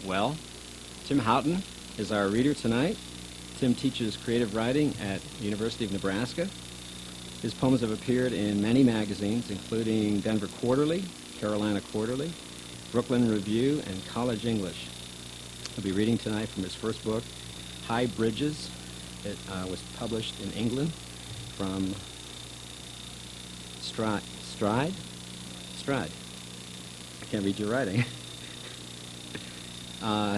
Well, Tim Houghton is our reader tonight. Tim teaches creative writing at University of Nebraska. His poems have appeared in many magazines, including Denver Quarterly, Carolina Quarterly, Brooklyn Review, and College English. He'll be reading tonight from his first book, High Bridges. It was published in England from Stride. I can't read your writing.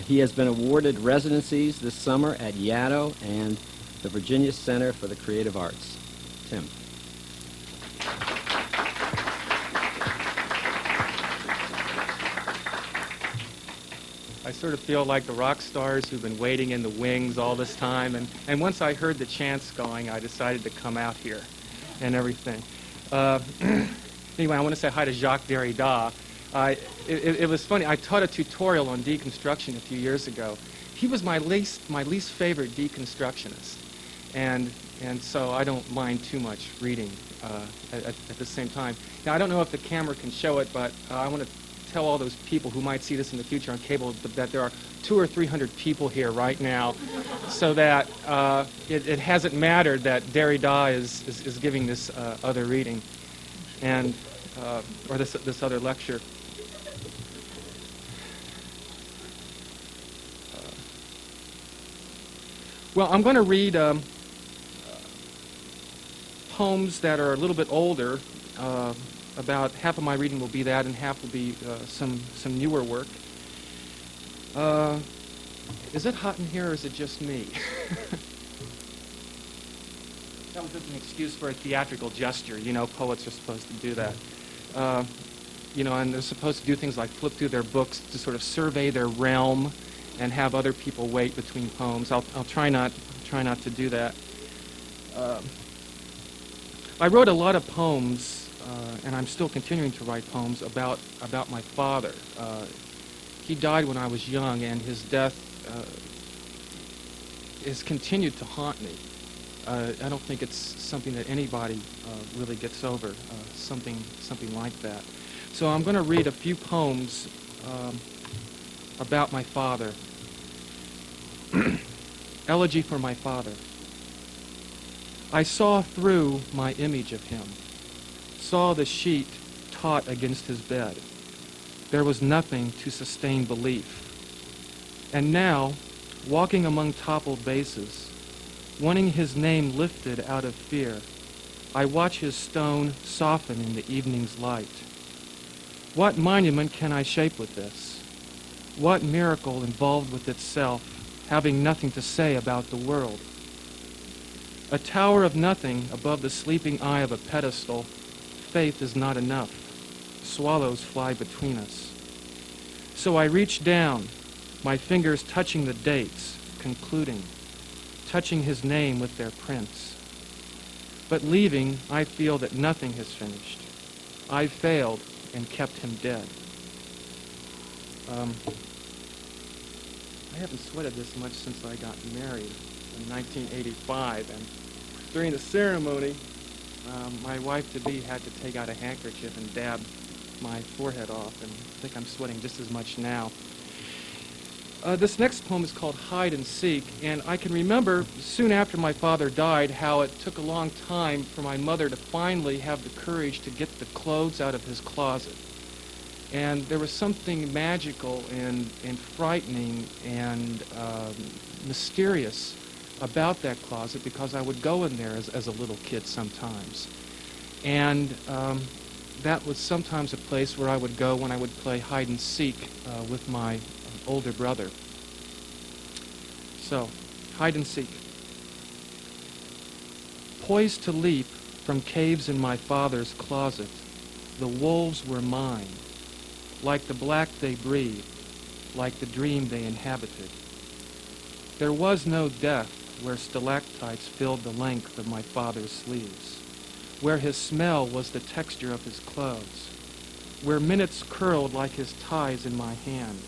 He has been awarded residencies this summer at Yaddo and the Virginia Center for the Creative Arts. Tim. I sort of feel like the rock stars who've been waiting in the wings all this time, and once I heard the chants going, I decided to come out here and everything. Anyway, I want to say hi to Jacques Derrida. It was funny. I taught a tutorial on deconstruction a few years ago. He was my least favorite deconstructionist, and so I don't mind too much reading at the same time. Now, I don't know if the camera can show it, but I want to tell all those people who might see this in the future on cable that there are 200 or 300 people here right now, so that it hasn't mattered that Derrida is giving this other reading, and or this other lecture. Well, I'm going to read poems that are a little bit older. About half of my reading will be that, and half will be some newer work. Is it hot in here, or is it just me? That was just an excuse for a theatrical gesture. You know, poets are supposed to do that. You know, and they're supposed to do things like flip through their books to sort of survey their realm and have other people wait between poems. I'll try not to do that. I wrote a lot of poems, and I'm still continuing to write poems about my father. He died when I was young, and his death has continued to haunt me. I don't think it's something that anybody really gets over, something like that. So I'm going to read a few poems about my father. Elegy for my father. I saw through my image of him, saw the sheet taut against his bed. There was nothing to sustain belief. And now, walking among toppled vases, wanting his name lifted out of fear, I watch his stone soften in the evening's light. What monument can I shape with this? What miracle involved with itself, having nothing to say about the world? A tower of nothing above the sleeping eye of a pedestal, faith is not enough. Swallows fly between us. So I reach down, my fingers touching the dates, concluding, touching his name with their prints. But leaving, I feel that nothing has finished. I failed and kept him dead. I haven't sweated this much since I got married in 1985, and during the ceremony, my wife-to-be had to take out a handkerchief and dab my forehead off, and I think I'm sweating just as much now. This next poem is called Hide and Seek, and I can remember soon after my father died how it took a long time for my mother to finally have the courage to get the clothes out of his closet. And there was something magical and frightening and mysterious about that closet, because I would go in there as a little kid sometimes. And that was sometimes a place where I would go when I would play hide and seek with my older brother. So, hide and seek. Poised to leap from caves in my father's closet, the wolves were mine, like the black they breathed, like the dream they inhabited. There was no death where stalactites filled the length of my father's sleeves, where his smell was the texture of his clothes, where minutes curled like his ties in my hand.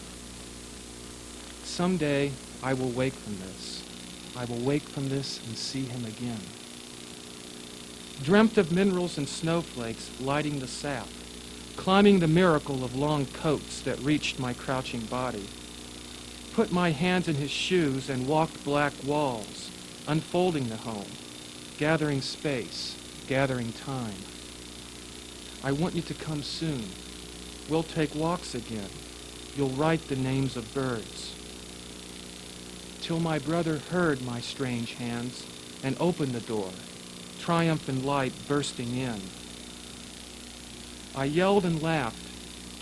Someday I will wake from this. I will wake from this and see him again. Dreamt of minerals and snowflakes lighting the sap, climbing the miracle of long coats that reached my crouching body. Put my hands in his shoes and walked black walls, unfolding the home, gathering space, gathering time. I want you to come soon. We'll take walks again. You'll write the names of birds. Till my brother heard my strange hands and opened the door, triumphant light bursting in. I yelled and laughed,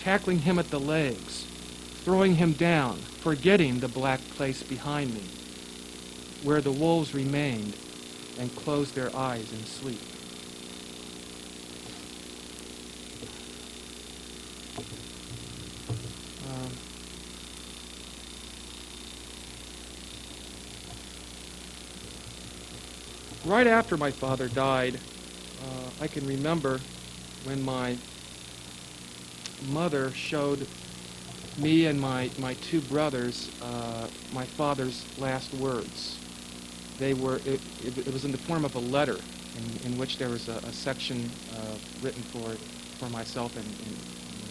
tackling him at the legs, throwing him down, forgetting the black place behind me, where the wolves remained and closed their eyes in sleep. Right after my father died, I can remember when my mother showed me and my two brothers my father's last words. They were it was in the form of a letter in which there was a section written for myself and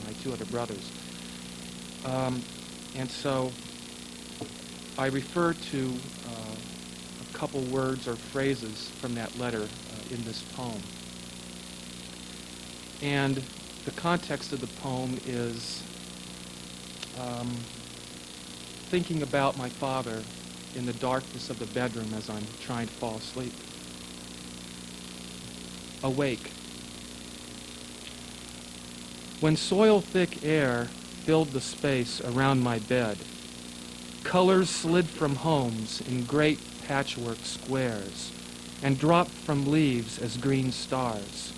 my two other brothers. And so I refer to a couple words or phrases from that letter in this poem. And the context of the poem is thinking about my father in the darkness of the bedroom as I'm trying to fall asleep. Awake. When soil-thick air filled the space around my bed, colors slid from homes in great patchwork squares and dropped from leaves as green stars,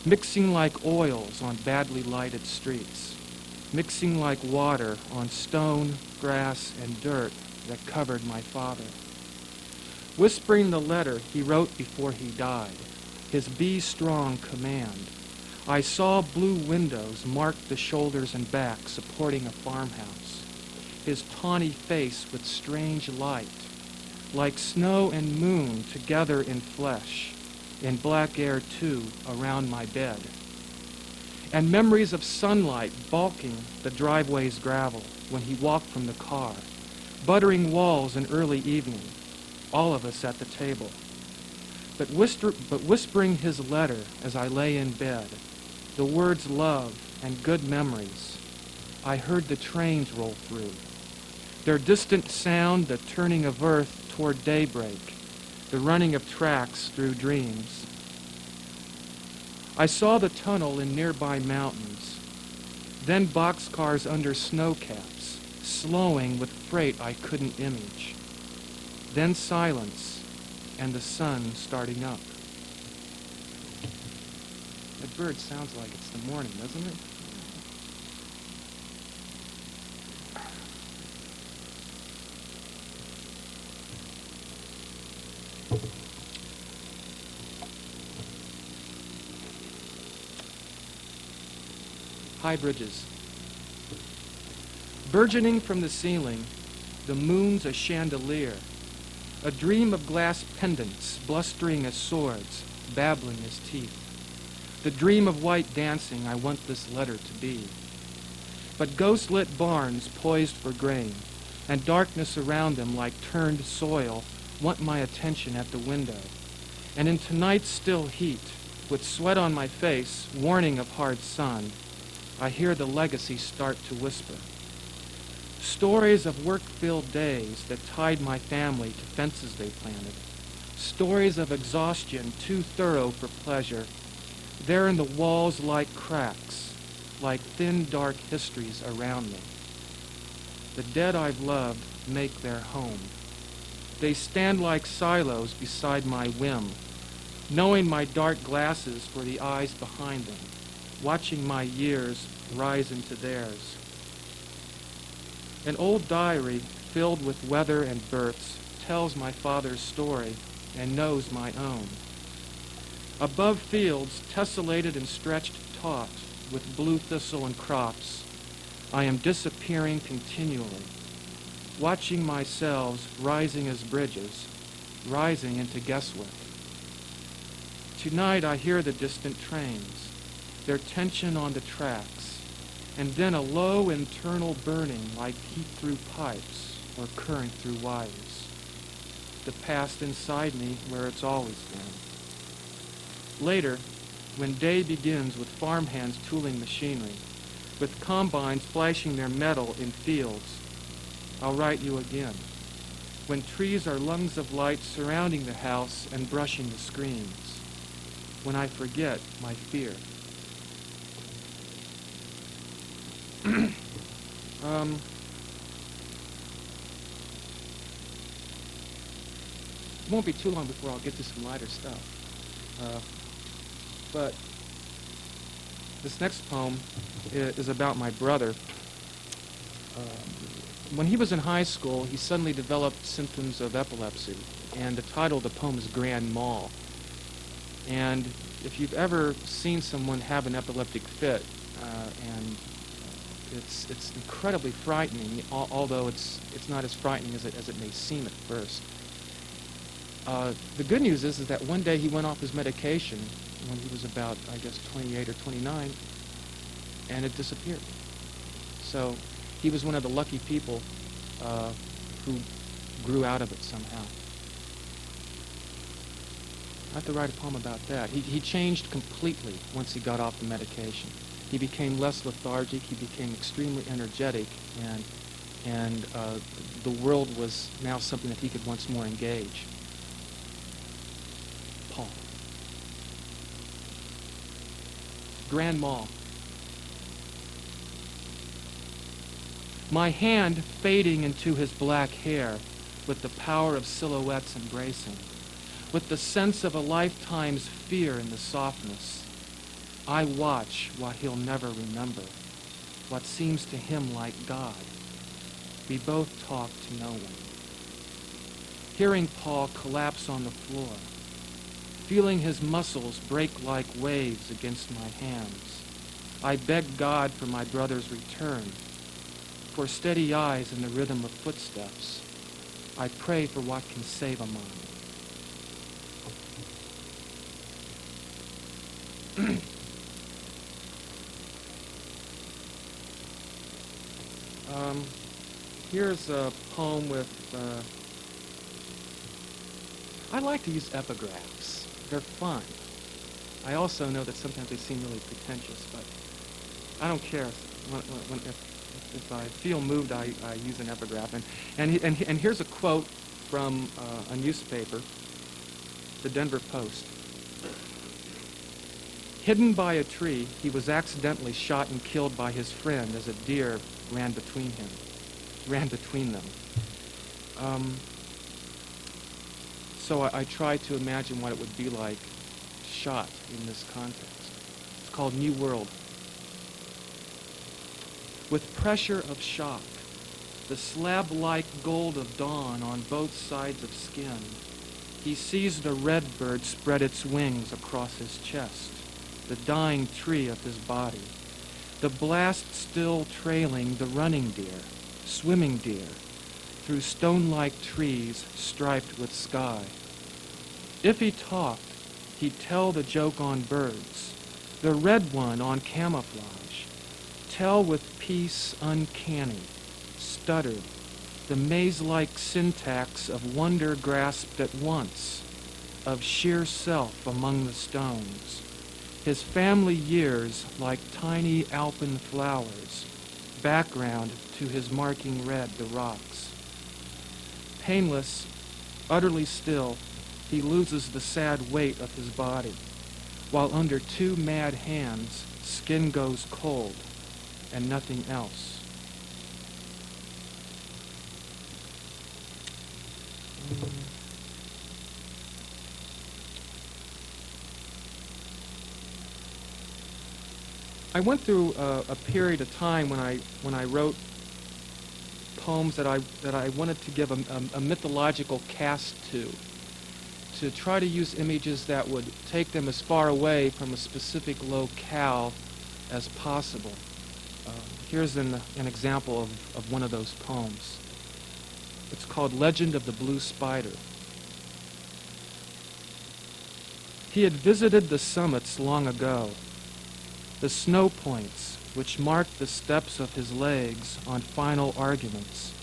mixing like oils on badly lighted streets, mixing like water on stone, grass, and dirt that covered my father. Whispering the letter he wrote before he died, his be-strong command, I saw blue windows mark the shoulders and back supporting a farmhouse, his tawny face with strange light, like snow and moon together in flesh, in black air too around my bed, and memories of sunlight bulking the driveway's gravel when he walked from the car, buttering walls in early evening, all of us at the table. But whispering his letter as I lay in bed, the words love and good memories, I heard the trains roll through, their distant sound the turning of earth toward daybreak, the running of tracks through dreams. I saw the tunnel in nearby mountains, then boxcars under snowcaps, slowing with freight I couldn't image. Then silence and the sun starting up. That bird sounds like it's the morning, doesn't it? High bridges. Burgeoning from the ceiling, the moon's a chandelier, a dream of glass pendants blustering as swords, babbling as teeth. The dream of white dancing I want this letter to be. But ghost-lit barns poised for grain, and darkness around them like turned soil want my attention at the window. And in tonight's still heat, with sweat on my face, warning of hard sun, I hear the legacy start to whisper. Stories of work-filled days that tied my family to fences they planted. Stories of exhaustion too thorough for pleasure. There in the walls like cracks, like thin dark histories around me. The dead I've loved make their home. They stand like silos beside my whim, knowing my dark glasses for the eyes behind them, watching my years rise into theirs. An old diary filled with weather and births tells my father's story and knows my own. Above fields tessellated and stretched taut with blue thistle and crops, I am disappearing continually, watching my selves rising as bridges, rising into guesswork. Tonight I hear the distant trains, their tension on the tracks, and then a low internal burning like heat through pipes or current through wires. The past inside me where it's always been. Later, when day begins with farmhands tooling machinery, with combines flashing their metal in fields, I'll write you again. When trees are lungs of light surrounding the house and brushing the screens. When I forget my fear. It won't be too long before I'll get to some lighter stuff. But this next poem is about my brother. When he was in high school, he suddenly developed symptoms of epilepsy, and the title of the poem is Grand Mal. And if you've ever seen someone have an epileptic fit, and it's incredibly frightening, although it's not as frightening as it may seem at first. The good news is that one day he went off his medication when he was about, I guess, 28 or 29, and it disappeared. So he was one of the lucky people who grew out of it somehow. I have to write a poem about that. He changed completely once he got off the medication. He became less lethargic, he became extremely energetic, and the world was now something that he could once more engage. Paul. Grand Mal. My hand fading into his black hair with the power of silhouettes embracing, with the sense of a lifetime's fear in the softness. I watch what he'll never remember, what seems to him like God. We both talk to no one. Hearing Paul collapse on the floor, feeling his muscles break like waves against my hands, I beg God for my brother's return, for steady eyes and the rhythm of footsteps. I pray for what can save a mind. Here's a poem with, I like to use epigraphs. They're fun. I also know that sometimes they seem really pretentious, but I don't care. If I feel moved, I use an epigraph. And here's a quote from a newspaper, the Denver Post. Hidden by a tree, he was accidentally shot and killed by his friend as a deer ran between them. So I try to imagine what it would be like shot in this context. It's called New World. With pressure of shock, the slab-like gold of dawn on both sides of skin, he sees the red bird spread its wings across his chest, the dying tree of his body, the blast still trailing the running deer, swimming deer, through stone-like trees striped with sky. If he talked, he'd tell the joke on birds, the red one on camouflage, tell with peace uncanny, stuttered, the maze-like syntax of wonder grasped at once, of sheer self among the stones, his family years like tiny alpine flowers, background to his marking red the rocks. Painless, utterly still, he loses the sad weight of his body, while under two mad hands, skin goes cold, and nothing else. I went through a period of time when I wrote poems that I wanted to give a mythological cast to try to use images that would take them as far away from a specific locale as possible. Here's an example of one of those poems. It's called Legend of the Blue Spider. He had visited the summits long ago, the snow points which marked the steps of his legs on final arguments,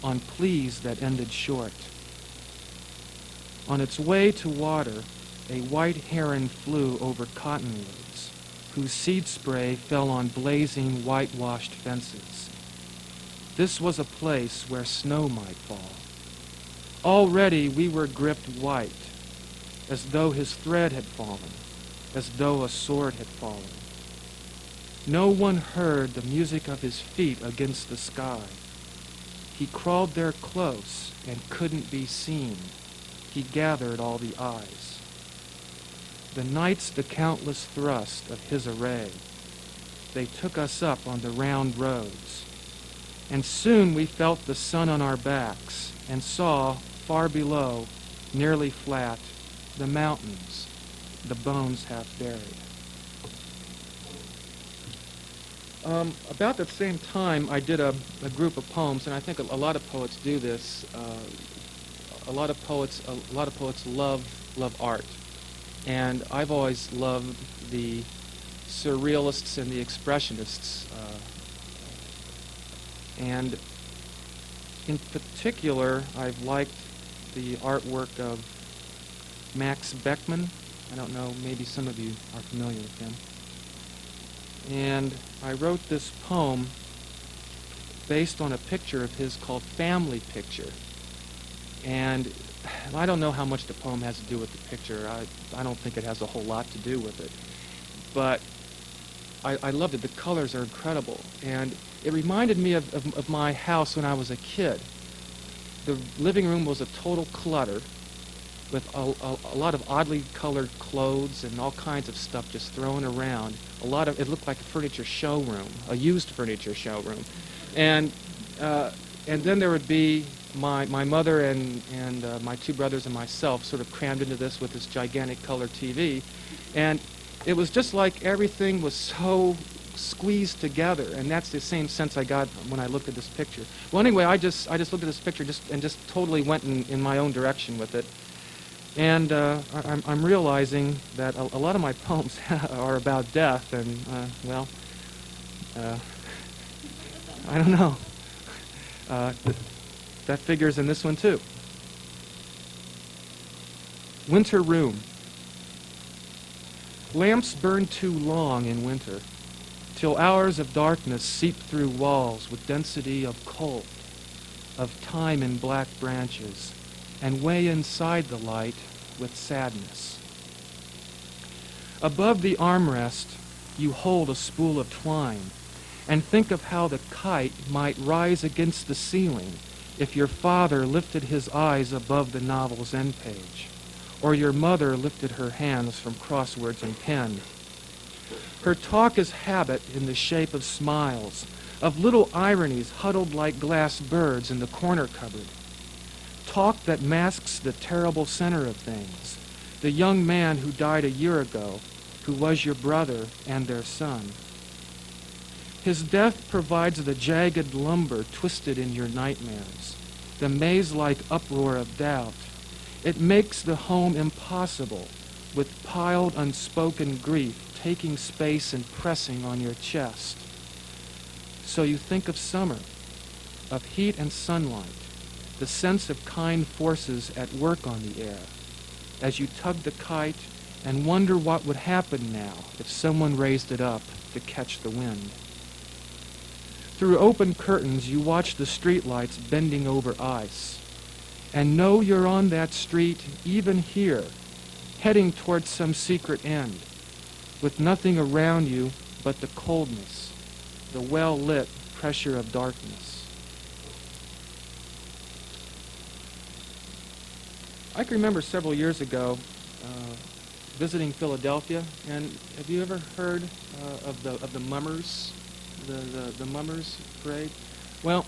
on pleas that ended short. On its way to water, a white heron flew over cottonwoods, whose seed spray fell on blazing, whitewashed fences. This was a place where snow might fall. Already we were gripped white, as though his thread had fallen, as though a sword had fallen. No one heard the music of his feet against the sky. He crawled there close and couldn't be seen. He gathered all the eyes. The nights the countless thrust of his array. They took us up on the round roads. And soon we felt the sun on our backs and saw, far below, nearly flat, the mountains, the bones half buried. About the same time, I did a group of poems, and I think a lot of poets do this. A lot of poets love art, and I've always loved the surrealists and the expressionists, and in particular, I've liked the artwork of Max Beckmann. I don't know, maybe some of you are familiar with him. And I wrote this poem based on a picture of his called Family Picture. And I don't know how much the poem has to do with the picture. I don't think it has a whole lot to do with it. But I loved it. The colors are incredible. And it reminded me of my house when I was a kid. The living room was a total clutter with a lot of oddly colored clothes and all kinds of stuff just thrown around. It looked like a furniture showroom, a used furniture showroom. And then there would be my mother and my two brothers and myself sort of crammed into this with this gigantic color TV. And it was just like everything was so squeezed together, and that's the same sense I got when I looked at this picture. Well, anyway, I just looked at this picture and just totally went in my own direction with it. And I'm realizing that a lot of my poems are about death, and, I don't know. That figures in this one, too. Winter Room. Lamps burn too long in winter, till hours of darkness seep through walls with density of cold, of time in black branches, and weigh inside the light with sadness. Above the armrest, you hold a spool of twine, and think of how the kite might rise against the ceiling if your father lifted his eyes above the novel's end page, or your mother lifted her hands from crosswords and pen. Her talk is habit in the shape of smiles, of little ironies huddled like glass birds in the corner cupboard. Talk that masks the terrible center of things, the young man who died a year ago, who was your brother and their son. His death provides the jagged lumber twisted in your nightmares, the maze-like uproar of doubt. It makes the home impossible, with piled unspoken grief taking space and pressing on your chest. So you think of summer, of heat and sunlight, the sense of kind forces at work on the air, as you tug the kite and wonder what would happen now if someone raised it up to catch the wind. Through open curtains, you watch the streetlights bending over ice, and know you're on that street, even here, heading towards some secret end, with nothing around you but the coldness, the well-lit pressure of darkness. I can remember several years ago visiting Philadelphia, and have you ever heard of the Mummers, the Mummers parade? Well,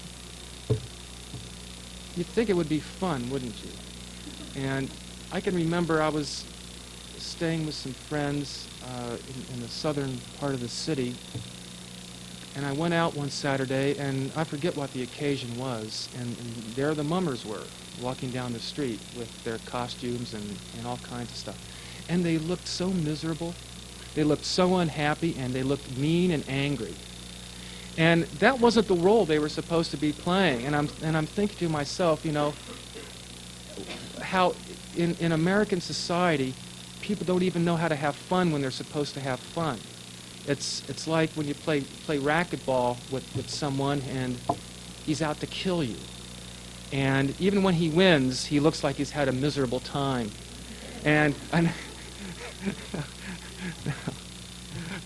you'd think it would be fun, wouldn't you? And I can remember I was staying with some friends in the southern part of the city, and I went out one Saturday, and I forget what the occasion was, and there the Mummers were, walking down the street with their costumes and all kinds of stuff. And they looked so miserable. They looked so unhappy, and they looked mean and angry. And that wasn't the role they were supposed to be playing. And I'm thinking to myself, how in American society, people don't even know how to have fun when they're supposed to have fun. It's like when you play racquetball with someone and he's out to kill you. And even when he wins, he looks like he's had a miserable time. And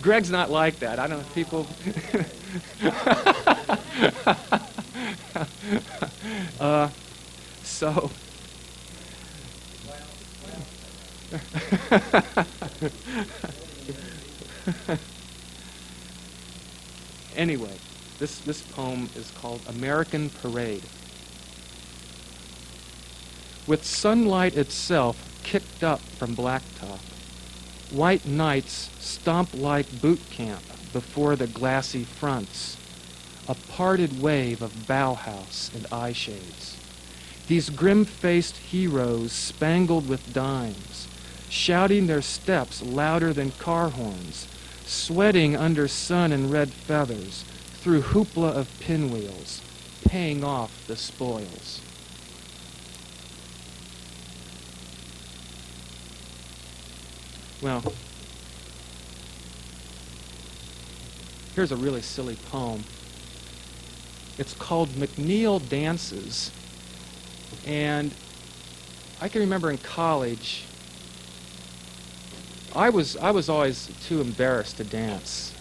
Greg's not like that. I don't know, people... so... Anyway, this poem is called American Parade. With sunlight itself kicked up from blacktop, white knights stomp like boot camp before the glassy fronts, a parted wave of Bauhaus and eye shades. These grim-faced heroes spangled with dimes, shouting their steps louder than car horns, sweating under sun and red feathers, through hoopla of pinwheels, paying off the spoils. Well, here's a really silly poem. It's called Mcneil Dances, and I can remember in college, I was always too embarrassed to dance.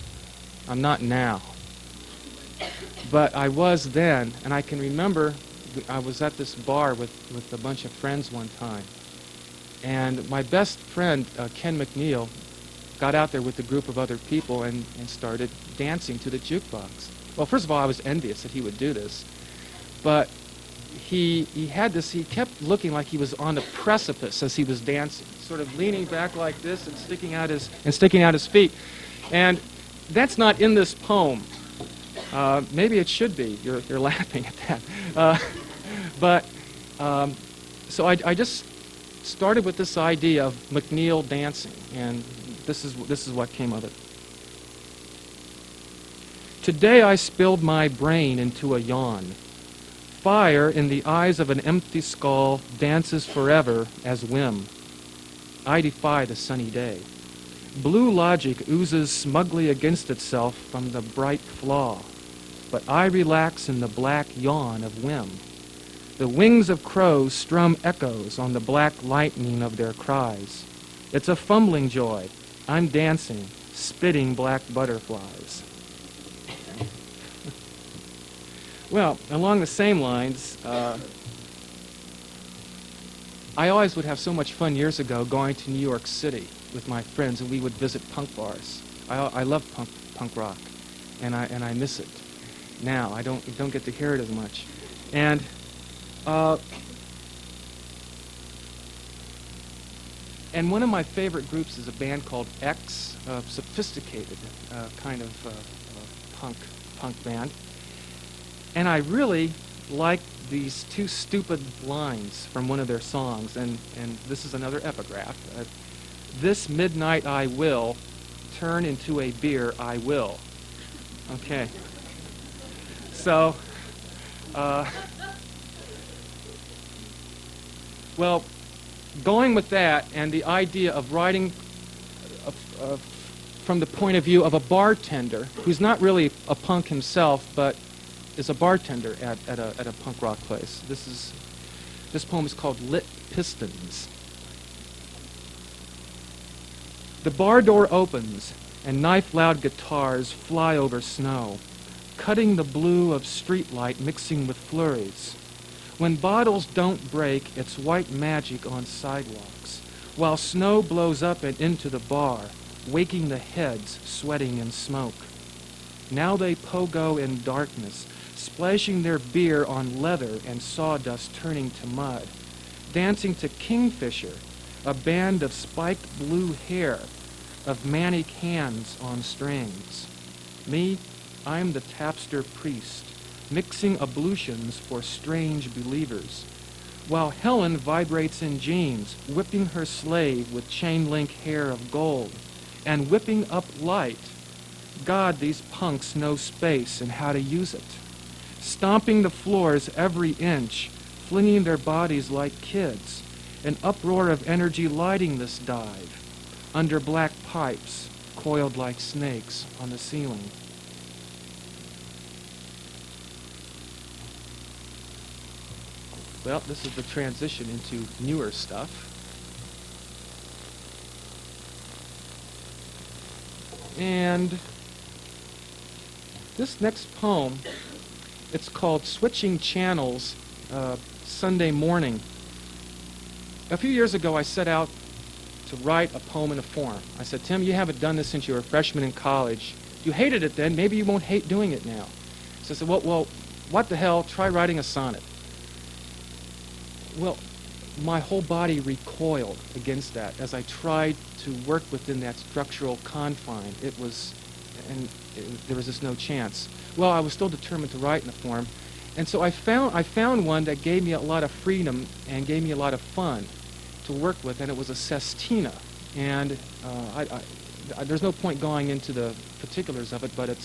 I'm not now. But I was then, and I can remember I was at this bar with a bunch of friends one time. And my best friend, Ken Mcneil, got out there with a group of other people and started dancing to the jukebox. Well, first of all, I was envious that he would do this. But he kept looking like he was on the precipice as he was dancing, sort of leaning back like this and sticking out his feet. And that's not in this poem. Maybe it should be. You're laughing at that. So I just started with this idea of Mcneil dancing, and this is what came of it. Today I spilled my brain into a yawn. Fire in the eyes of an empty skull dances forever as whim. I defy the sunny day. Blue logic oozes smugly against itself from the bright flaw, but I relax in the black yawn of whim. The wings of crows strum echoes on the black lightning of their cries. It's a fumbling joy. I'm dancing, spitting black butterflies. Well, along the same lines, I always would have so much fun years ago going to New York City with my friends, and we would visit punk bars. I love punk rock, and I miss it now. I don't get to hear it as much, and one of my favorite groups is a band called X, a sophisticated kind of punk band. And I really like these two stupid lines from one of their songs, and this is another epigraph. This midnight I will turn into a beer I will. Okay. So, well, going with that and the idea of writing from the point of view of a bartender who's not really a punk himself, but is a bartender at a punk rock place. This poem is called Lit Pistons. The bar door opens and knife-loud guitars fly over snow, cutting the blue of streetlight mixing with flurries. When bottles don't break, it's white magic on sidewalks, while snow blows up and into the bar, waking the heads sweating in smoke. Now they pogo in darkness, splashing their beer on leather and sawdust turning to mud, dancing to Kingfisher, a band of spiked blue hair, of manic hands on strings. Me, I'm the tapster priest, mixing ablutions for strange believers, while Helen vibrates in jeans, whipping her slave with chain-link hair of gold, and whipping up light, God, these punks know space and how to use it. Stomping the floors every inch, flinging their bodies like kids, an uproar of energy lighting this dive, under black pipes, coiled like snakes on the ceiling. Well, this is the transition into newer stuff. And this next poem, it's called Switching Channels, Sunday Morning. A few years ago, I set out to write a poem in a form. I said, Tim, you haven't done this since you were a freshman in college. You hated it then, maybe you won't hate doing it now. So I said, well, what the hell, try writing a sonnet. Well, my whole body recoiled against that as I tried to work within that structural confine. There was just no chance. Well, I was still determined to write in the form, and so I found one that gave me a lot of freedom and gave me a lot of fun to work with, and it was a sestina. And there's no point going into the particulars of it, but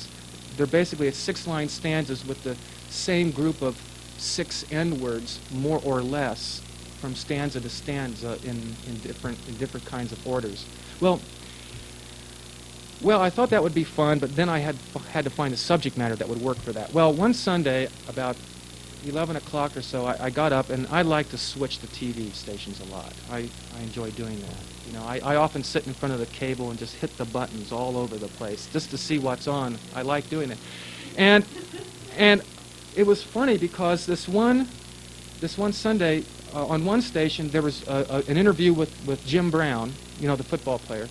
they're basically 6-line stanzas with the same group of 6 N-words, more or less, from stanza to stanza in different kinds of orders. Well, I thought that would be fun, but then I had to find a subject matter that would work for that. Well, one Sunday, about 11 o'clock or so, I got up, and I like to switch the TV stations a lot. I enjoy doing that. You know, I often sit in front of the cable and just hit the buttons all over the place just to see what's on. I like doing it. And it was funny because this one Sunday, on one station, there was an interview with Jim Brown, you know, the football player.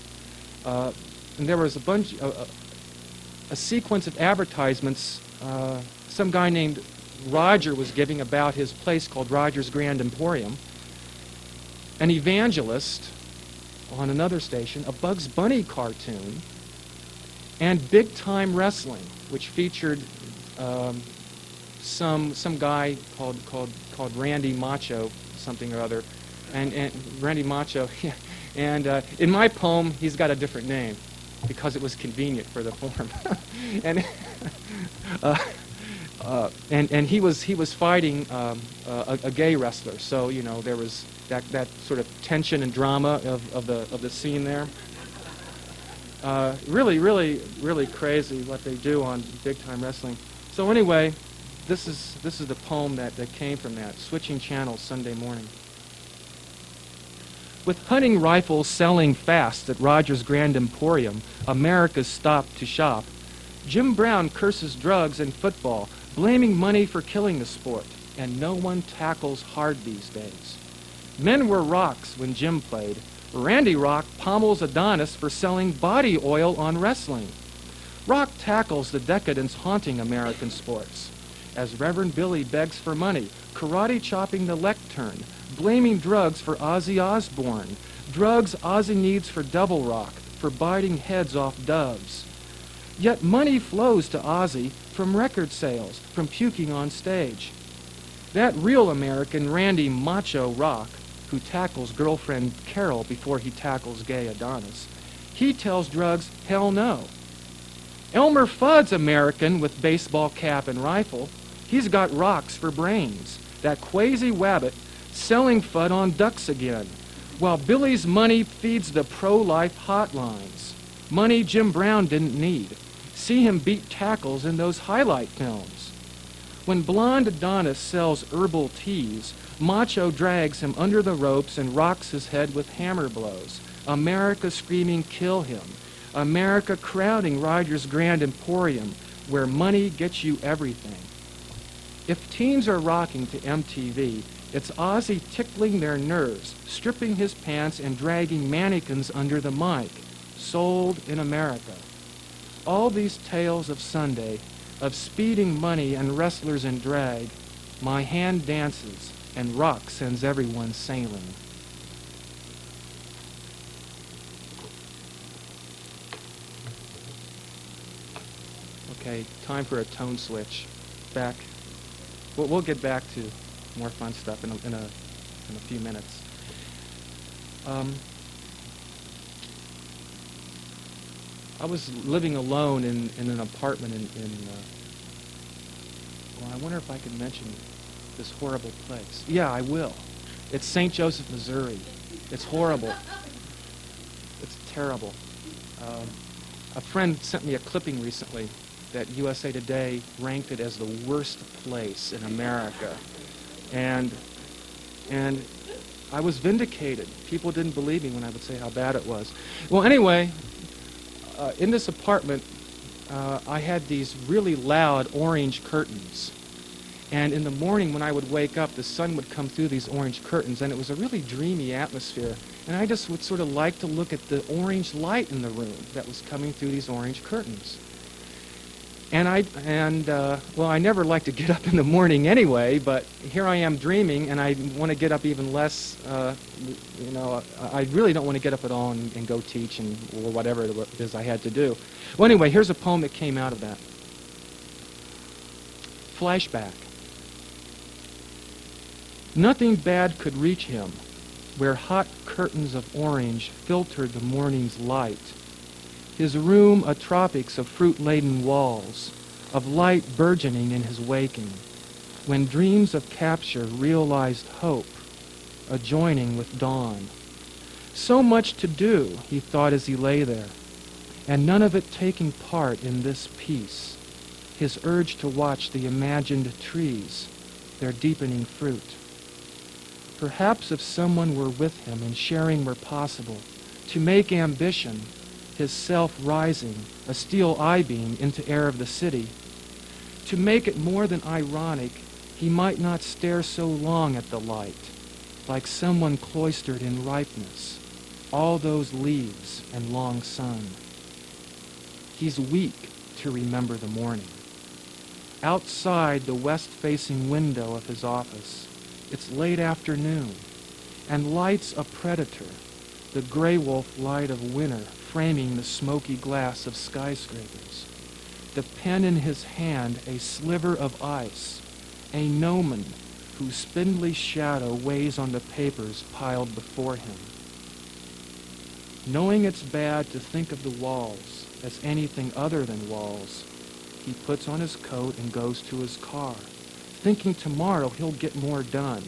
And there was a sequence of advertisements some guy named Roger was giving about his place called Roger's Grand Emporium. An evangelist on another station, a Bugs Bunny cartoon, and Big Time Wrestling, which featured some guy called Randy Macho, something or other, and Randy Macho. And in my poem, he's got a different name because it was convenient for the form. And he was fighting a gay wrestler, so you know there was that sort of tension and drama of the scene there. Really crazy what they do on Big Time Wrestling. So anyway, this is the poem that came from that, Switching Channels Sunday Morning. With hunting rifles selling fast at Roger's Grand Emporium, America's stop to shop, Jim Brown curses drugs and football, blaming money for killing the sport, and no one tackles hard these days. Men were rocks when Jim played. Randy Rock pommels Adonis for selling body oil on wrestling. Rock tackles the decadence haunting American sports. As Reverend Billy begs for money, karate chopping the lectern, blaming drugs for Ozzy Osbourne, drugs Ozzy needs for Devil Rock, for biting heads off doves. Yet money flows to Ozzy from record sales, from puking on stage. That real American Randy Macho Rock, who tackles girlfriend Carol before he tackles gay Adonis, he tells drugs, hell no. Elmer Fudd's American with baseball cap and rifle. He's got rocks for brains. That quasi wabbit selling Fudd on ducks again, while Billy's money feeds the pro-life hotlines. Money Jim Brown didn't need. See him beat tackles in those highlight films. When blonde Adonis sells herbal teas, Macho drags him under the ropes and rocks his head with hammer blows. America screaming, kill him. America crowding Roger's Grand Emporium, where money gets you everything. If teens are rocking to MTV, it's Ozzy tickling their nerves, stripping his pants and dragging mannequins under the mic. Sold in America. All these tales of Sunday, of speeding money and wrestlers in drag, my hand dances and rock sends everyone sailing. Okay, time for a tone switch. Back. We'll get back to more fun stuff in a few minutes. I was living alone in an apartment well, I wonder if I can mention this horrible place. Yeah, I will. It's St. Joseph, Missouri. It's horrible. It's terrible. A friend sent me a clipping recently that USA Today ranked it as the worst place in America. And I was vindicated. People didn't believe me when I would say how bad it was. Well, anyway, in this apartment, I had these really loud orange curtains. And in the morning when I would wake up, the sun would come through these orange curtains, and it was a really dreamy atmosphere. And I just would sort of like to look at the orange light in the room that was coming through these orange curtains. And well, I never like to get up in the morning anyway, but here I am dreaming, and I want to get up even less, I really don't want to get up at all and go teach or whatever it is I had to do. Well, anyway, here's a poem that came out of that. Flashback. Nothing bad could reach him, where hot curtains of orange filtered the morning's light. His room a tropics of fruit-laden walls, of light burgeoning in his waking, when dreams of capture realized hope, adjoining with dawn. So much to do, he thought as he lay there, and none of it taking part in this peace, his urge to watch the imagined trees, their deepening fruit. Perhaps if someone were with him and sharing were possible, to make ambition, his self rising, a steel I-beam into air of the city, to make it more than ironic, he might not stare so long at the light, like someone cloistered in ripeness, all those leaves and long sun. He's weak to remember the morning. Outside the west-facing window of his office, it's late afternoon, and lights a predator, the gray wolf light of winter framing the smoky glass of skyscrapers. The pen in his hand a sliver of ice, a gnomon whose spindly shadow weighs on the papers piled before him. Knowing it's bad to think of the walls as anything other than walls, he puts on his coat and goes to his car, thinking tomorrow he'll get more done,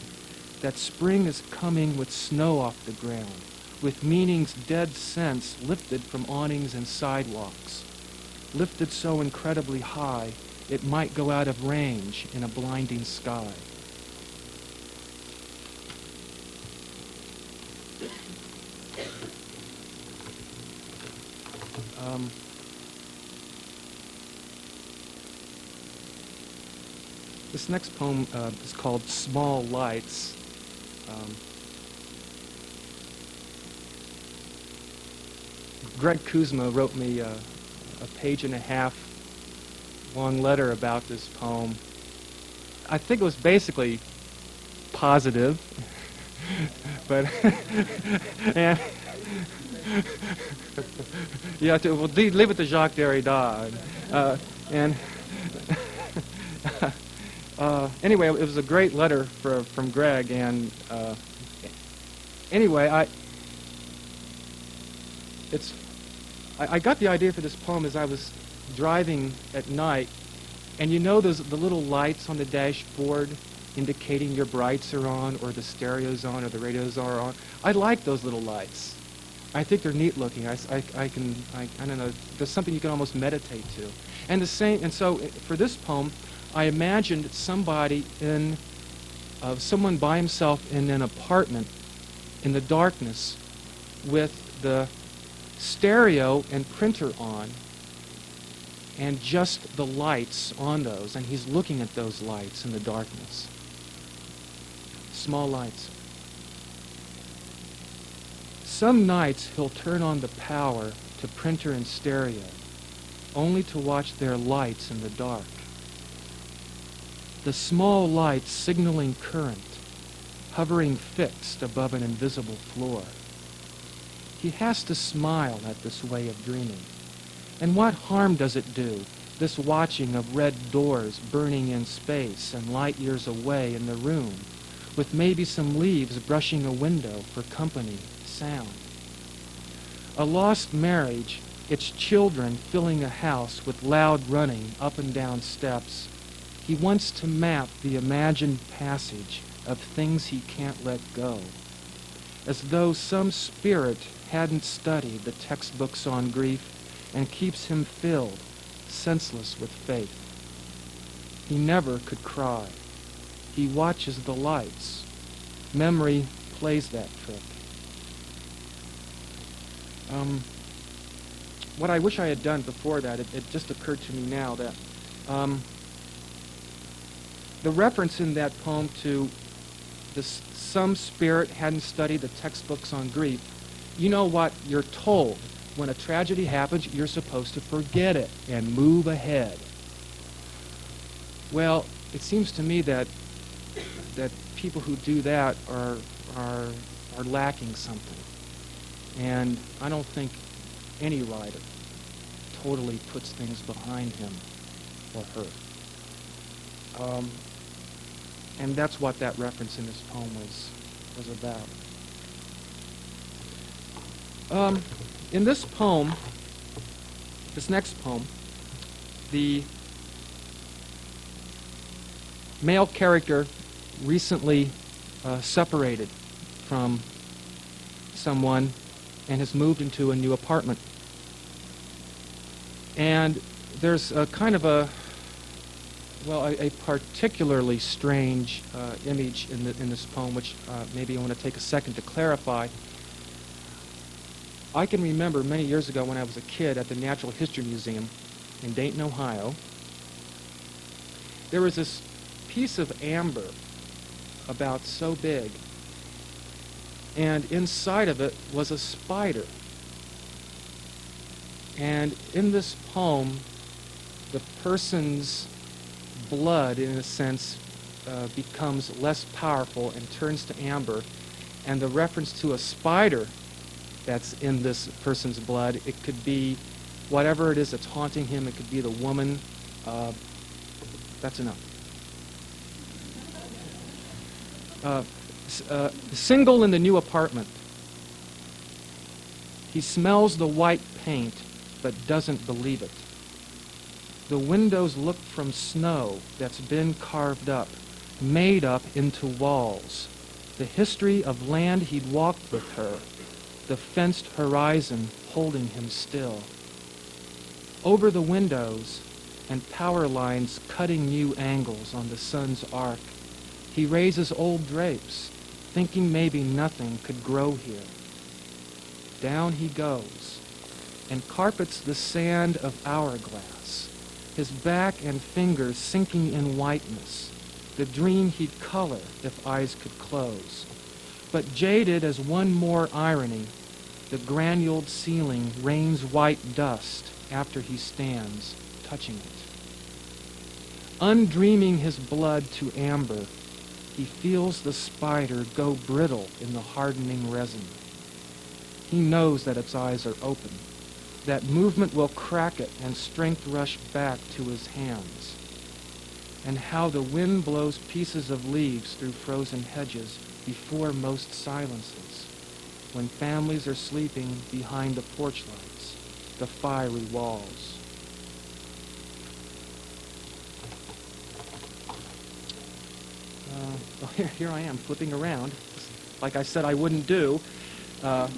that spring is coming with snow off the ground, with meaning's dead sense lifted from awnings and sidewalks, lifted so incredibly high it might go out of range in a blinding sky. This next poem is called Small Lights. Greg Kuzma wrote me a page-and-a-half long letter about this poem. I think it was basically positive, but and yeah, we'll leave it to Jacques Derrida, and anyway, it was a great letter from Greg, and anyway, I got the idea for this poem as I was driving at night, and you know the little lights on the dashboard indicating your brights are on, or the stereo's on, or the radios are on. I like those little lights. I think they're neat looking. I don't know. There's something you can almost meditate to. And so for this poem, I imagined someone by himself in an apartment in the darkness with the stereo and printer on and just the lights on those, and he's looking at those lights in the darkness. Small lights. Some nights he'll turn on the power to printer and stereo, only to watch their lights in the dark. The small lights signaling current, hovering fixed above an invisible floor. He has to smile at this way of dreaming. And what harm does it do, this watching of red doors burning in space and light years away in the room, with maybe some leaves brushing a window for company, sound? A lost marriage its children filling a house with loud running up and down steps. He wants to map the imagined passage of things he can't let go, as though some spirit hadn't studied the textbooks on grief and keeps him filled, senseless with faith. He never could cry. He watches the lights. Memory plays that trick. What I wish I had done before that, it just occurred to me now that the reference in that poem to some spirit hadn't studied the textbooks on grief, you know what you're told. When a tragedy happens, you're supposed to forget it and move ahead. Well, it seems to me that people who do that are lacking something. And I don't think any writer totally puts things behind him or her. And that's what that reference in this poem was about. In this poem, this next poem, the male character recently separated from someone and has moved into a new apartment. And there's a kind of a particularly strange image in this poem, which maybe I want to take a second to clarify. I can remember many years ago when I was a kid at the Natural History Museum in Dayton, Ohio, there was this piece of amber about so big, and inside of it was a spider. And in this poem, the person's blood, in a sense, becomes less powerful and turns to amber, and the reference to a spider that's in this person's blood, it could be whatever it is that's haunting him, it could be the woman. That's enough. Single in the new apartment. He smells the white paint, but doesn't believe it. The windows look from snow that's been carved up, made up into walls. The history of land he'd walked with her, the fenced horizon holding him still. Over the windows and power lines cutting new angles on the sun's arc, he raises old drapes, thinking maybe nothing could grow here. Down he goes and carpets the sand of hourglass, his back and fingers sinking in whiteness, the dream he'd color if eyes could close. But jaded as one more irony, the granuled ceiling rains white dust after he stands, touching it. Undreaming his blood to amber, he feels the spider go brittle in the hardening resin. He knows that its eyes are open, that movement will crack it and strength rush back to his hands, and how the wind blows pieces of leaves through frozen hedges before most silences, when families are sleeping behind the porch lights, the fiery walls. Well, here I am flipping around, like I said I wouldn't do. Well,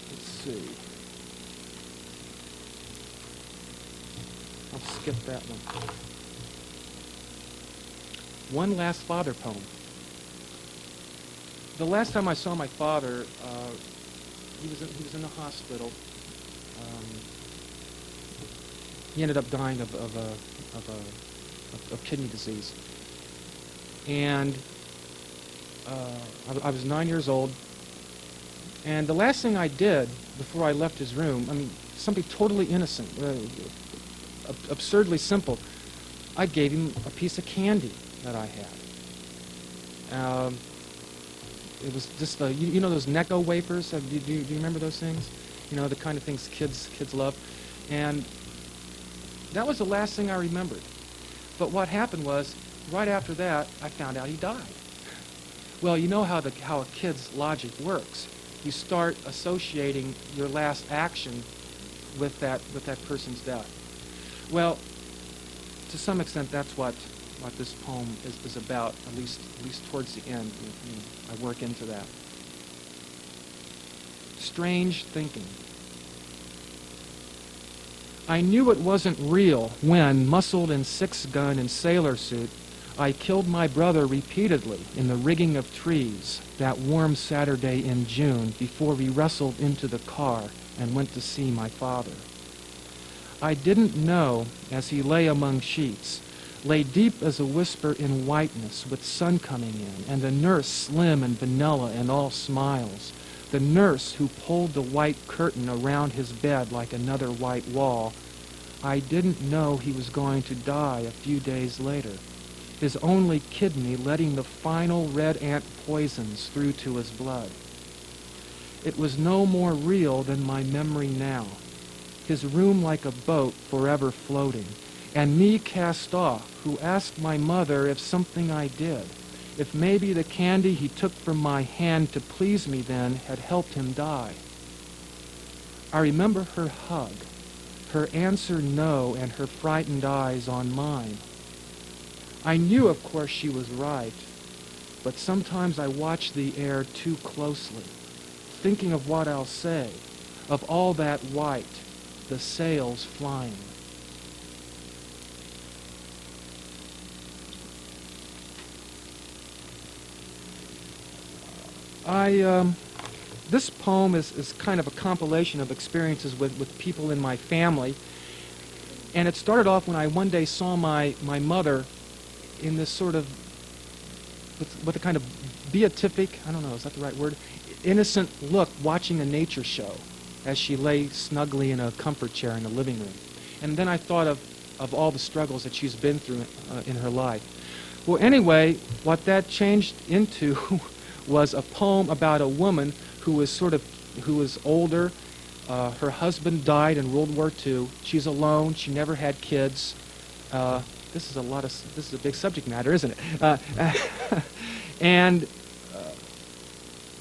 let's see. I'll skip that one. One last father poem. The last time I saw my father, he was in the hospital. He ended up dying of kidney disease, and I was 9 years old. And the last thing I did before I left his room, I mean, something totally innocent, absurdly simple. I gave him a piece of candy that I had. It was just you know those Necco wafers. Do you remember those things? You know, the kind of things kids love. And that was the last thing I remembered. But what happened was, right after that, I found out he died. Well, you know how a kid's logic works. You start associating your last action with that person's death. Well, to some extent, that's what this poem is about. At least towards the end, I work into that. Strange thinking. I knew it wasn't real when, muscled in six-gun and sailor suit, I killed my brother repeatedly in the rigging of trees that warm Saturday in June before we wrestled into the car and went to see my father. I didn't know, as he lay among sheets, lay deep as a whisper in whiteness with sun coming in, and the nurse slim and vanilla and all smiles, the nurse who pulled the white curtain around his bed like another white wall. I didn't know he was going to die a few days later, his only kidney letting the final red ant poisons through to his blood. It was no more real than my memory now, his room like a boat forever floating, and me cast off, who asked my mother if something I did, if maybe the candy he took from my hand to please me then had helped him die. I remember her hug, her answer no, and her frightened eyes on mine. I knew, of course, she was right, but sometimes I watch the air too closely, thinking of what I'll say, of all that white, the sails flying. This poem is kind of a compilation of experiences with people in my family. And it started off when I one day saw my mother in this sort of, with a kind of beatific, I don't know, is that the right word? Innocent look watching a nature show as she lay snugly in a comfort chair in the living room. And then I thought of all the struggles that she's been through in her life. Well, anyway, what that changed into was a poem about a woman who was older. Her husband died in World War II. She's alone. She never had kids. This is a big subject matter, isn't it? And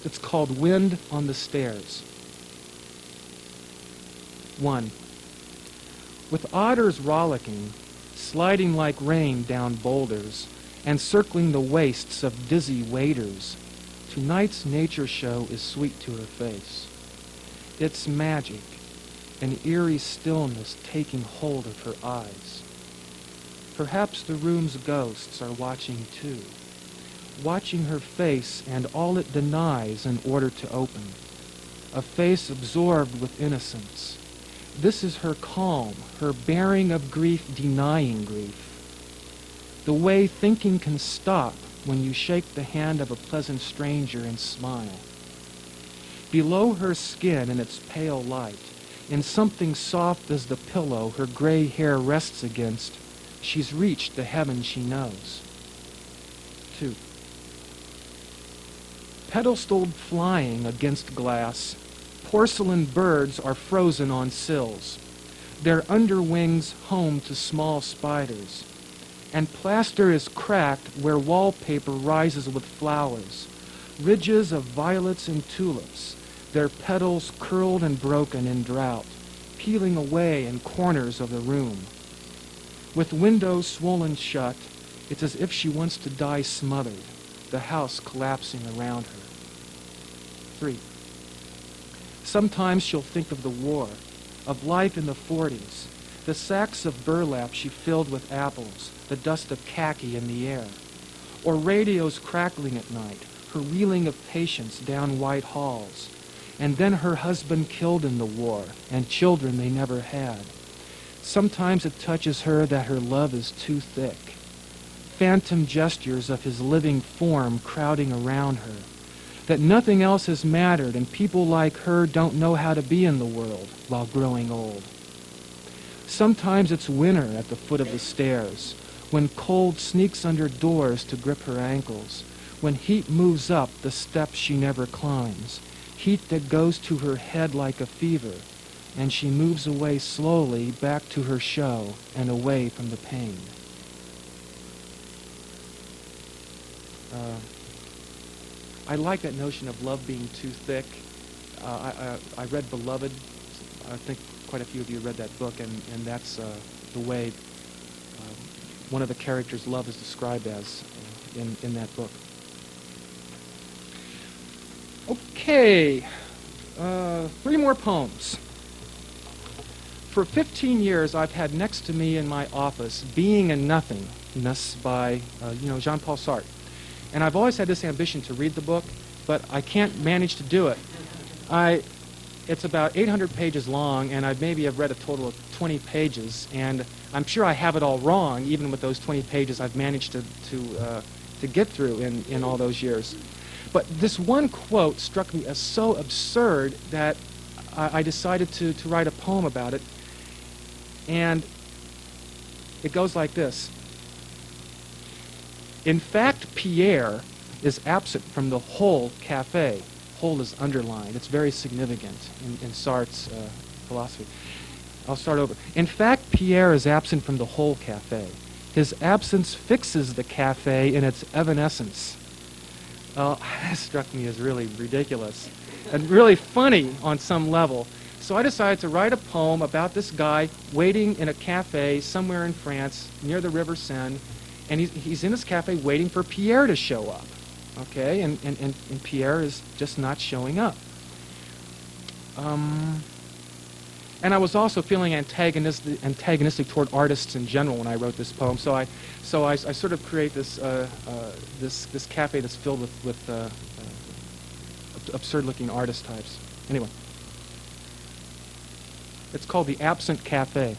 it's called Wind on the Stairs. 1. With otters rollicking, sliding like rain down boulders, and circling the waists of dizzy waders, tonight's nature show is sweet to her face. It's magic, an eerie stillness taking hold of her eyes. Perhaps the room's ghosts are watching too, watching her face and all it denies in order to open, a face absorbed with innocence. This is her calm, her bearing of grief denying grief. The way thinking can stop when you shake the hand of a pleasant stranger and smile. Below her skin in its pale light, in something soft as the pillow her gray hair rests against, she's reached the heaven she knows. 2. Pedestaled flying against glass, porcelain birds are frozen on sills, their underwings home to small spiders, and plaster is cracked where wallpaper rises with flowers, ridges of violets and tulips, their petals curled and broken in drought, peeling away in corners of the room. With windows swollen shut, it's as if she wants to die smothered, the house collapsing around her. 3. Sometimes she'll think of the war, of life in the 40s, the sacks of burlap she filled with apples, the dust of khaki in the air, or radios crackling at night, her wheeling of patients down white halls, and then her husband killed in the war, and children they never had. Sometimes it touches her that her love is too thick. Phantom gestures of his living form crowding around her, that nothing else has mattered and people like her don't know how to be in the world while growing old. Sometimes it's winter at the foot of the stairs, when cold sneaks under doors to grip her ankles, when heat moves up the steps she never climbs, heat that goes to her head like a fever, and she moves away slowly back to her show and away from the pain. I like that notion of love being too thick. I read Beloved. I think quite a few of you read that book, and that's the way one of the characters' love is described as in that book. Okay, 3 more poems. For 15 years, I've had next to me in my office Being and Nothingness by, Jean-Paul Sartre. And I've always had this ambition to read the book, but I can't manage to do it. It's about 800 pages long, and I maybe have read a total of 20 pages, and I'm sure I have it all wrong, even with those 20 pages I've managed to get through in all those years. But this one quote struck me as so absurd that I decided to write a poem about it. And it goes like this. In fact, Pierre is absent from the whole cafe. Whole is underlined. It's very significant in Sartre's philosophy. I'll start over. In fact, Pierre is absent from the whole cafe. His absence fixes the cafe in its evanescence. Well, that struck me as really ridiculous and really funny on some level. So I decided to write a poem about this guy waiting in a cafe somewhere in France near the River Seine, and he's in this cafe waiting for Pierre to show up. Okay, and Pierre is just not showing up. And I was also feeling antagonistic toward artists in general when I wrote this poem. So I sort of create this this cafe that's filled with absurd-looking artist types. Anyway, it's called The Absent Cafe.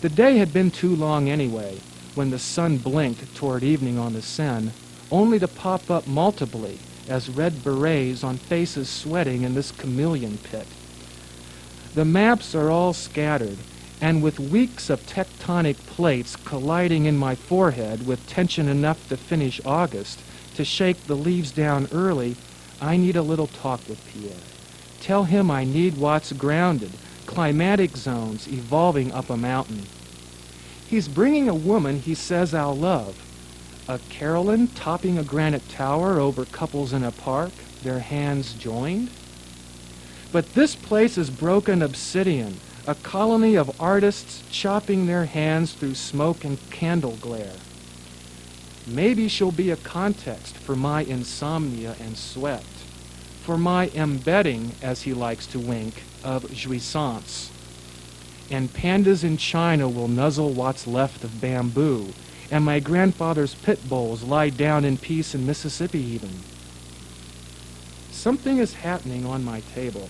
The day had been too long anyway, when the sun blinked toward evening on the Seine, only to pop up multiply as red berets on faces sweating in this chameleon pit. The maps are all scattered, and with weeks of tectonic plates colliding in my forehead with tension enough to finish August, to shake the leaves down early, I need a little talk with Pierre. Tell him I need what's grounded, climatic zones evolving up a mountain. He's bringing a woman he says I'll love. A Carolyn topping a granite tower over couples in a park, their hands joined. But this place is broken obsidian, a colony of artists chopping their hands through smoke and candle glare. Maybe she'll be a context for my insomnia and sweat, for my embedding, as he likes to wink, of jouissance. And pandas in China will nuzzle what's left of bamboo, and my grandfather's pit bulls lie down in peace in Mississippi even. Something is happening on my table.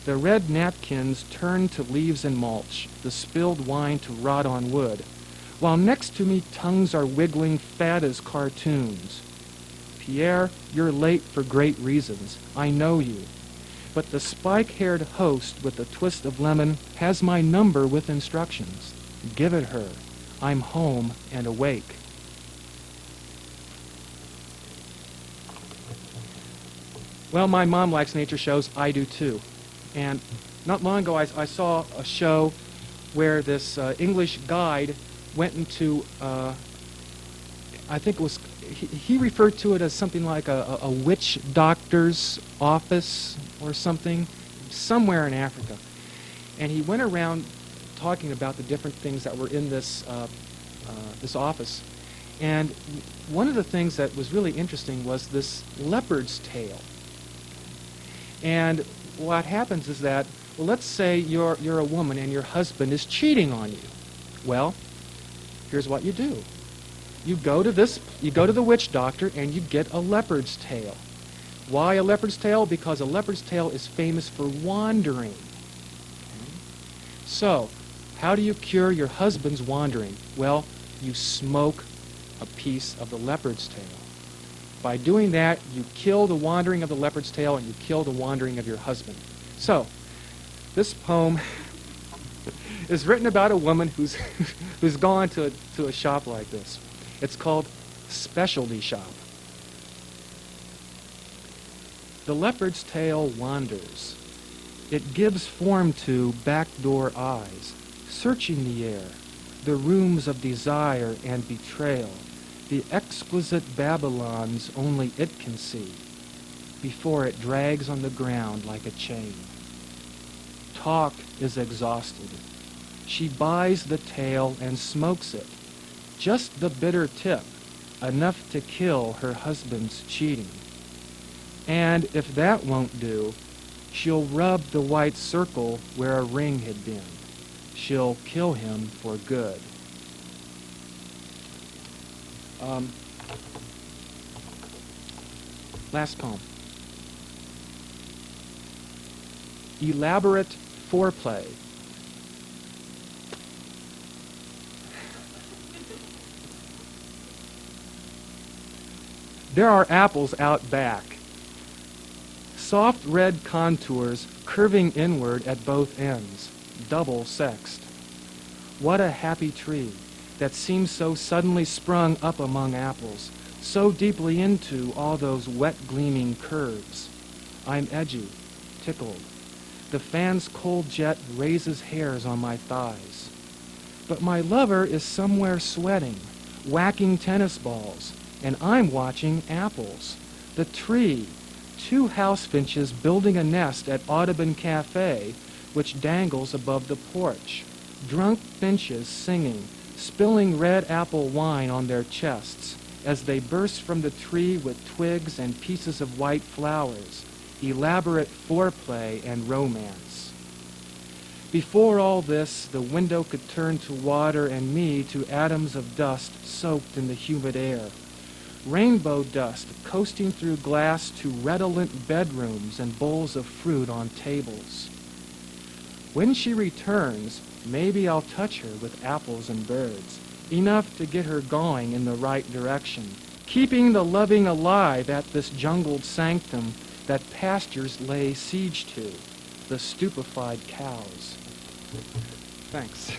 The red napkins turn to leaves and mulch, the spilled wine to rot on wood, while next to me tongues are wiggling fat as cartoons. Pierre, you're late for great reasons. I know you. But the spike-haired host with a twist of lemon has my number with instructions. Give it her. I'm home and awake. Well, my mom likes nature shows. I do too. And not long ago, I saw a show where this English guide went into, I think it was, he referred to it as something like a witch doctor's office or something, somewhere in Africa. And he went around talking about the different things that were in this office. And one of the things that was really interesting was this leopard's tail. And what happens is that, well, let's say you're a woman and your husband is cheating on you. Well, here's what you do. You go to the witch doctor and you get a leopard's tail. Why a leopard's tail? Because a leopard's tail is famous for wandering. Okay. So, how do you cure your husband's wandering? Well, you smoke a piece of the leopard's tail. By doing that, you kill the wandering of the leopard's tail and you kill the wandering of your husband. So, this poem is written about a woman who's gone to a shop like this. It's called Specialty Shop. The leopard's tail wanders. It gives form to backdoor eyes, searching the air, the rooms of desire and betrayal, the exquisite Babylons only it can see, before it drags on the ground like a chain. Talk is exhausted. She buys the tale and smokes it, just the bitter tip, enough to kill her husband's cheating. And if that won't do, she'll rub the white circle where a ring had been. She'll kill him for good. Last poem. Elaborate foreplay. There are apples out back. Soft red contours curving inward at both ends, double-sexed. What a happy tree that seems so suddenly sprung up among apples, so deeply into all those wet gleaming curves. I'm edgy, tickled. The fan's cold jet raises hairs on my thighs. But my lover is somewhere sweating, whacking tennis balls, and I'm watching apples. The tree, 2 house finches building a nest at Audubon Cafe, which dangles above the porch. Drunk finches singing, spilling red apple wine on their chests as they burst from the tree with twigs and pieces of white flowers, elaborate foreplay and romance. Before all this, the window could turn to water and me to atoms of dust soaked in the humid air. Rainbow dust coasting through glass to redolent bedrooms and bowls of fruit on tables. When she returns, maybe I'll touch her with apples and birds, enough to get her going in the right direction, keeping the loving alive at this jungled sanctum that pastures lay siege to, the stupefied cows. Thanks.